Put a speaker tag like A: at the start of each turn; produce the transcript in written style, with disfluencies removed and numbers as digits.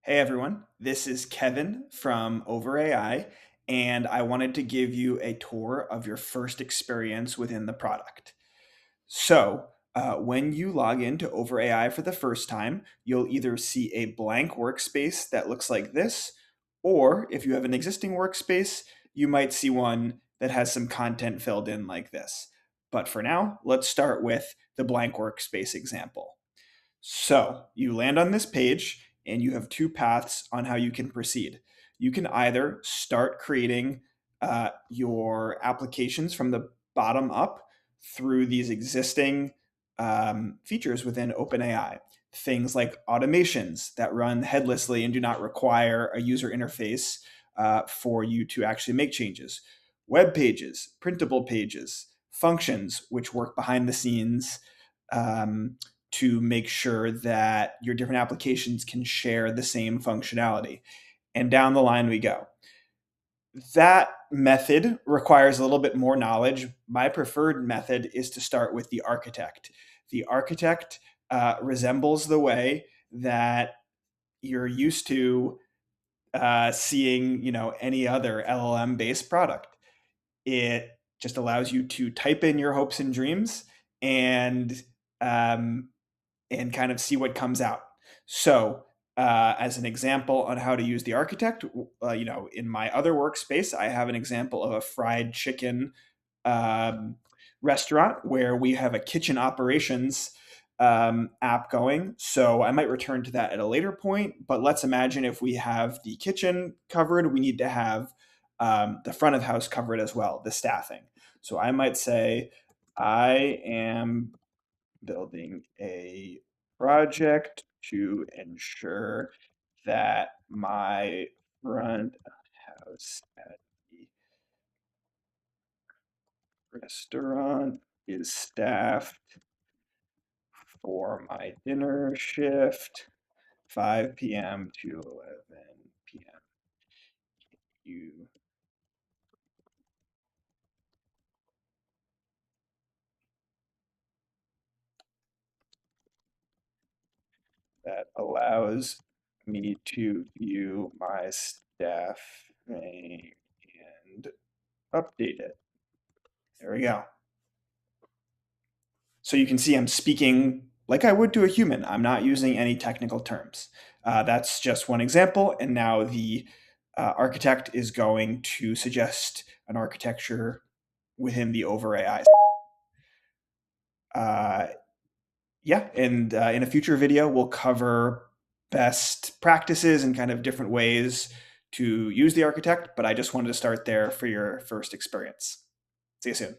A: Hey everyone, this is Kevin from OverAI, and I wanted to give you a tour of your first experience within the product. When you log into OverAI for the first time, you'll either see a blank workspace that looks like this, or if you have an existing workspace, you might see one that has some content filled in like this. But for now, let's start with the blank workspace example. So you land on this page and you have two paths on how you can proceed. You can either start creating your applications from the bottom up through these existing features within OpenAI. Things like automations that run headlessly and do not require a user interface for you to actually make changes. Web pages, printable pages, functions which work behind the scenes um, to make sure that your different applications can share the same functionality. And down the line we go. That method requires a little bit more knowledge. My preferred method is to start with the architect. The architect resembles the way that you're used to seeing, any other LLM based product. It just allows you to type in your hopes and dreams and um, and kind of see what comes out. So, as an example on how to use the architect, in my other workspace, I have an example of a fried chicken um, restaurant where we have a kitchen operations app going. So I might return to that at a later point. But let's imagine if we have the kitchen covered, we need to have the front of house covered as well, the staffing. So I might say, I am building a project to ensure that my front house at the restaurant is staffed for my dinner shift, 5 p.m. to 11 p.m. You that allows me to view my staffing and update it. There we go. So you can see I'm speaking like I would to a human. I'm not using any technical terms. That's just one example. And now the architect is going to suggest an architecture within the OverAI. Uh, yeah, and in a future video, we'll cover best practices and kind of different ways to use the architect. But I just wanted to start there for your first experience. See you soon.